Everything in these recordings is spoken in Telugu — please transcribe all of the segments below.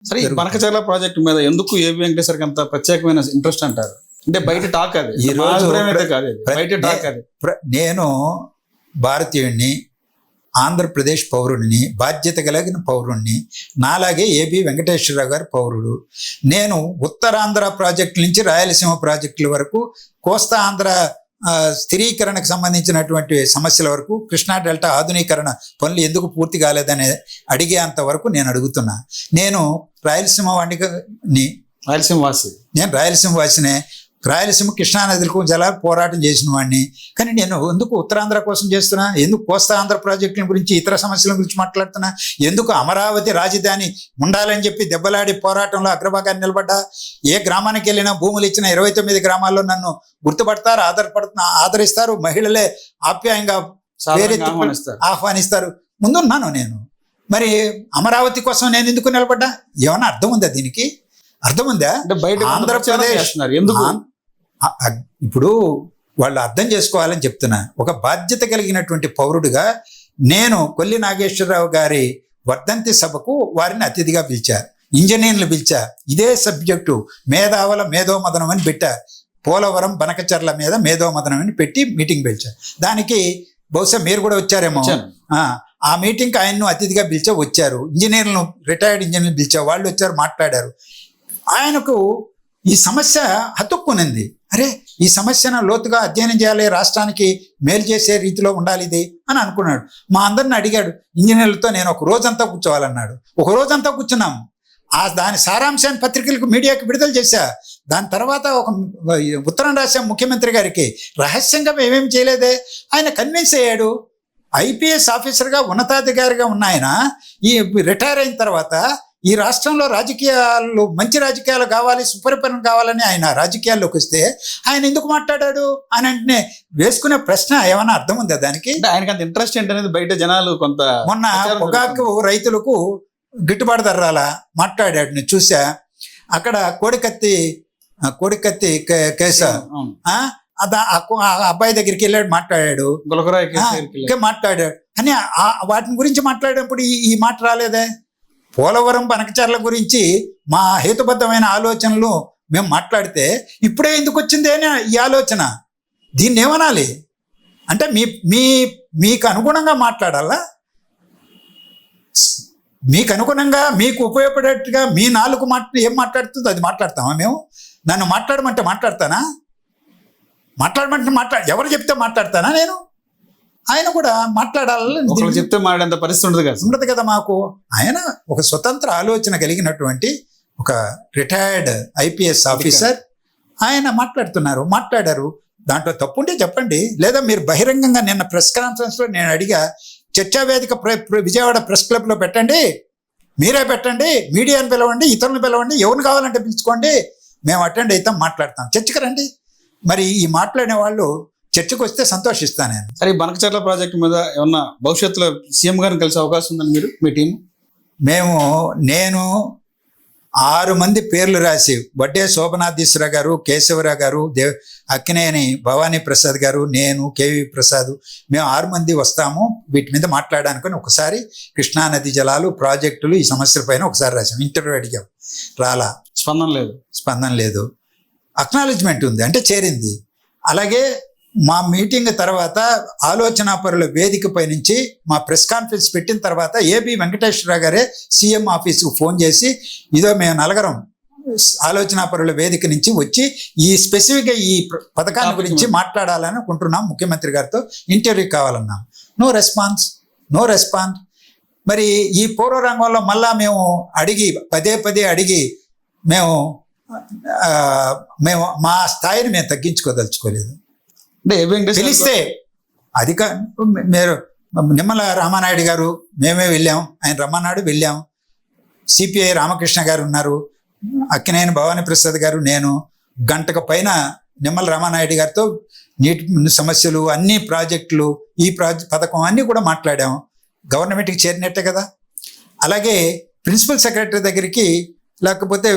సరే ఈ బనకచర్ల ప్రాజెక్టు మీద ఎందుకు ఏబి వెంకటేశ్వరకి అంత ప్రత్యేకమైన ఇంట్రెస్ట్ అంటారు? అంటే బయట టాక్ అది, ఈ రోజు బయట టాక్ అది. నేను భారతీయుడిని, ఆంధ్రప్రదేశ్ పౌరుడిని, బాధ్యత కలిగిన పౌరుడిని, నాలాగే ఏబి వెంకటేశ్వరరావు గారు పౌరుడు. నేను ఉత్తరాంధ్ర ప్రాజెక్టుల నుంచి రాయలసీమ ప్రాజెక్టుల వరకు, కోస్తా ఆంధ్ర స్థిరీకరణకు సంబంధించినటువంటి సమస్యల వరకు, కృష్ణా డెల్టా ఆధునీకరణ పనులు ఎందుకు పూర్తి కాలేదని అడిగేంత వరకు నేను అడుగుతున్నా. నేను రాయలసీమ వాడిని, నేను రాయలసీమ వాసినే. రాయలసీమ కృష్ణానదులకు జల పోరాటం చేసిన వాడిని. కానీ నేను ఎందుకు ఉత్తరాంధ్ర కోసం చేస్తున్నా? ఎందుకు కోస్తా ఆంధ్ర ప్రాజెక్టుల గురించి, ఇతర సమస్యల గురించి మాట్లాడుతున్నా? ఎందుకు అమరావతి రాజధాని ఉండాలని చెప్పి దెబ్బలాడి పోరాటంలో అగ్రభాగాన్ని నిలబడ్డా? ఏ గ్రామానికి వెళ్ళినా భూములు ఇచ్చిన 29 గ్రామాల్లో నన్ను గుర్తుపడతారు, ఆదరిస్తారు. మహిళలే ఆప్యాయంగా ఆహ్వానిస్తారు. ముందున్నాను నేను. మరి అమరావతి కోసం నేను ఎందుకు నిలబడ్డా? ఏమన్నా అర్థం ఉందా దీనికి? అర్థం ఉందా? ఆంధ్రప్రదేశ్ ఎందుకు ఇప్పుడు వాళ్ళు అర్థం చేసుకోవాలని చెప్తున్నా. ఒక బాధ్యత కలిగినటువంటి పౌరుడిగా నేను కొల్లి నాగేశ్వరరావు గారి వర్ధంతి సభకు వారిని అతిథిగా పిలిచా, ఇంజనీర్లు పిలిచా. ఇదే సబ్జెక్టు మేధోమదనం అని పెట్టా. పోలవరం బనకచర్ల మీద మేధోమదనం అని పెట్టి మీటింగ్ పిలిచా. దానికి బహుశా మీరు కూడా వచ్చారేమో. ఆ మీటింగ్కి ఆయన్ను అతిథిగా పిలిచా, వచ్చారు. ఇంజనీర్లను, రిటైర్డ్ ఇంజనీర్లు పిలిచా, వాళ్ళు వచ్చారు, మాట్లాడారు. ఆయనకు ఈ సమస్య హత్తుక్కునింది. అరే, ఈ సమస్యను లోతుగా అధ్యయనం చేయాలి, రాష్ట్రానికి మేలు చేసే రీతిలో ఉండాలి ఇది అని అనుకున్నాడు. మా అందరిని అడిగాడు. ఇంజనీర్లతో నేను ఒక రోజంతా కూర్చోవాలన్నాడు. ఒక రోజంతా కూర్చున్నాము. దాని సారాంశాన్ని పత్రికలకు, మీడియాకి విడుదల చేశా. దాని తర్వాత ఒక ఉత్తరం రాశాం ముఖ్యమంత్రి గారికి. రహస్యంగా ఏమేమి చేయలేదే. ఆయన కన్విన్స్ అయ్యాడు. ఐపీఎస్ ఆఫీసర్గా, ఉన్నతాధికారిగా ఉన్న ఆయన ఈ రిటైర్ అయిన తర్వాత ఈ రాష్ట్రంలో రాజకీయాలు, మంచి రాజకీయాలు కావాలి, సుపరిపాలన కావాలని ఆయన రాజకీయాల్లోకి వస్తే ఆయన ఎందుకు మాట్లాడాడు అని అంటే వేసుకునే ప్రశ్న ఏమైనా అర్థం ఉందా దానికి? ఆయనకి అంత ఇంట్రెస్ట్ ఏంటనేది బయట జనాలు కొంత. మొన్న పొగాకు రైతులకు గిట్టుబాటు ధర రాలా మాట్లాడాడు, నేను చూసా. అక్కడ కోడికత్తి కేసు అబ్బాయి దగ్గరికి వెళ్ళాడు, మాట్లాడాడు, మాట్లాడాడు అని వాటిని గురించి మాట్లాడినప్పుడు ఈ మాట రాలేదే. పోలవరం బనకచర్ల గురించి మా హేతుబద్ధమైన ఆలోచనలు మేము మాట్లాడితే ఇప్పుడే ఎందుకు వచ్చింది అని ఈ ఆలోచన. దీన్ని ఏమనాలి అంటే మీకు అనుగుణంగా మాట్లాడాలా? మీకు అనుగుణంగా, మీకు ఉపయోగపడేట్టుగా మీ నాలుగు ఏం మాట్లాడుతుందో అది మాట్లాడతామా మేము? నన్ను మాట్లాడమంటే మాట్లాడతానా? ఎవరు చెప్తే మాట్లాడతానా నేను? ఆయన కూడా మాట్లాడాలని చెప్తే మాట్లాడేంత పరిస్థితి ఉండదు కదా మాకు. ఆయన ఒక స్వతంత్ర ఆలోచన కలిగినటువంటి ఒక రిటైర్డ్ ఐపీఎస్ ఆఫీసర్. ఆయన మాట్లాడారు. దాంట్లో తప్పుంటే చెప్పండి, లేదా మీరు బహిరంగంగా నిన్న ప్రెస్ కాన్ఫరెన్స్లో నేను అడిగా, చర్చా వేదిక విజయవాడ ప్రెస్ క్లబ్లో పెట్టండి, మీరే పెట్టండి, మీడియాని పిలవండి, ఇతరులను పిలవండి, ఎవరిని కావాలంటే పిలుచుకోండి, మేము అటెండ్ అవుతాం, మాట్లాడతాం, చర్చకు రండి. మరి ఈ మాట్లాడిన వాళ్ళు చర్చకు వస్తే సంతోషిస్తాను నేను. సరే, బనకచర్ల ప్రాజెక్టు మీద ఏమన్నా భవిష్యత్తులో సీఎం గారిని కలిసే అవకాశం ఉందని మీ టీం? నేను 6 మంది పేర్లు రాసి, వడ్డే శోభనాధీశ్వరరావు గారు, కేశవరావు గారు, అక్కినేని భవానీ ప్రసాద్ గారు, నేను, కేవీ ప్రసాద్, మేము 6 మంది వస్తాము వీటి మీద మాట్లాడడానికి. ఒకసారి కృష్ణానది జలాలు, ప్రాజెక్టులు, ఈ సమస్యల పైన ఒకసారి రాసాం. ఇంటర్వ్యూ అడిగాం, రాలా, స్పందన లేదు. అక్నాలెడ్జ్మెంట్ ఉంది అంటే చేరింది. అలాగే మా మీటింగ్ తర్వాత ఆలోచన పరుల వేదికపై నుంచి మా ప్రెస్ కాన్ఫరెన్స్ పెట్టిన తర్వాత ఏబి వెంకటేశ్వరరావు గారే సీఎం ఆఫీసుకు ఫోన్ చేసి, ఇదో మేము నలుగురం ఆలోచన పరుల వేదిక నుంచి వచ్చి ఈ స్పెసిఫిక్గా ఈ పథకాన్ని గురించి మాట్లాడాలని అనుకుంటున్నాం, ముఖ్యమంత్రి గారితో ఇంటర్వ్యూ కావాలన్నాం. No response. మరి ఈ పూర్వ రంగంలో మళ్ళా మేము పదే అడిగి మేము మా స్థాయిని మేము తగ్గించుకోదలుచుకోలేదు. పిలిస్తే మీరు నిమ్మల రామానాయుడు గారు, మేమే వెళ్ళాం, ఆయన రమ్మన్నాడు, వెళ్ళాం. సిపిఐ రామకృష్ణ గారు ఉన్నారు, అక్కినేని భవానీ ప్రసాద్ గారు, నేను గంటకు పైన నిమ్మల రామానాయుడు గారితో నీటి సమస్యలు, అన్ని ప్రాజెక్టులు, ఈ పథకం అన్నీ కూడా మాట్లాడాం. గవర్నమెంట్కి చేరినట్టే కదా. అలాగే ప్రిన్సిపల్ సెక్రటరీ దగ్గరికి, లేకపోతే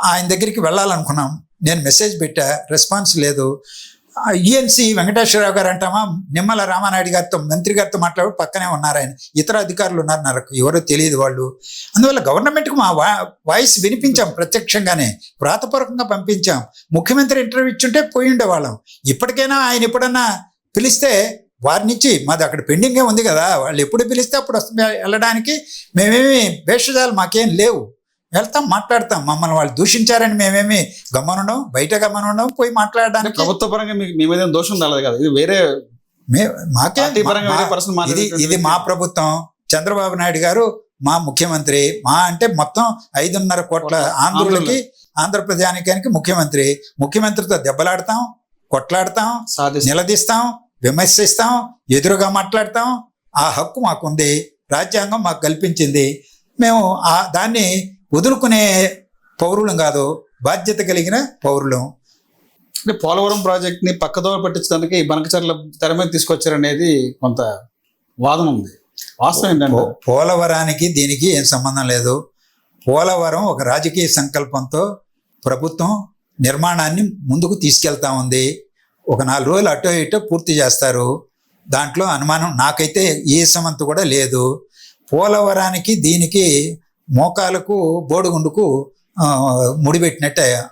ఆయన దగ్గరికి వెళ్ళాలనుకున్నాం. నేను మెసేజ్ పెట్టా, రెస్పాన్స్ లేదు. ఈఎన్సి వెంకటేశ్వరరావు గారు అంటామా, నిమ్మల రామానాయుడు గారితో మంత్రి గారితో మాట్లాడి పక్కనే ఉన్నారు ఆయన, ఇతర అధికారులు ఉన్నారు, నాకు ఎవరో తెలియదు వాళ్ళు. అందువల్ల గవర్నమెంట్కి మా వాయిస్ వినిపించాం, ప్రత్యక్షంగానే వ్రాతపూర్వకంగా పంపించాం. ముఖ్యమంత్రి ఇంటర్వ్యూ ఇచ్చుంటే పోయి ఉండేవాళ్ళం. ఇప్పటికైనా ఆయన ఎప్పుడన్నా పిలిస్తే వారినిచ్చి, మాది అక్కడ పెండింగే ఉంది కదా, వాళ్ళు ఎప్పుడు పిలిస్తే అప్పుడు వస్తుంది వెళ్ళడానికి. మేమేమి భేషజాలు మాకేం లేవు, వెళ్తాం, మాట్లాడతాం. మమ్మల్ని వాళ్ళు దూషించారని మేమేమి గమ్మనుండం, బయట గమ్మనుండం, పోయి మాట్లాడడానికి. ప్రభుత్వ పరంగా మీ మీద దోషం రాలేదు కదా, ఇది వేరే ఇది మా ప్రభుత్వం. చంద్రబాబు నాయుడు గారు మా ముఖ్యమంత్రి. మా అంటే మొత్తం 5.5 కోట్ల ఆంధ్రులకి, ఆంధ్రప్రదేశానికి ముఖ్యమంత్రి. ముఖ్యమంత్రితో దెబ్బలాడతాం, కొట్లాడతాం, నిలదీస్తాం, విమర్శిస్తాం, ఎదురుగా మాట్లాడతాం. ఆ హక్కు మాకుంది, రాజ్యాంగం మాకు కల్పించింది. మేము దాన్ని వదులుకునే పౌరులం కాదు, బాధ్యత కలిగిన పౌరులం. అంటే పోలవరం ప్రాజెక్ట్ని పక్కదో పట్టించడానికి బనకచర్ల తెర మీద తీసుకొచ్చారనేది కొంత వాదన ఉంది. వాస్తవం ఏంటంటే పోలవరానికి దీనికి ఏం సంబంధం లేదు. పోలవరం ఒక రాజకీయ సంకల్పంతో ప్రభుత్వం నిర్మాణాన్ని ముందుకు తీసుకెళ్తా ఉంది. ఒక 4 రోజులు అటో ఇటో పూర్తి చేస్తారు, దాంట్లో అనుమానం నాకైతే ఏ సమంత కూడా లేదు. పోలవరానికి దీనికి మోకాలకు బోడిగుండుకు ముడిపెట్టినట్టే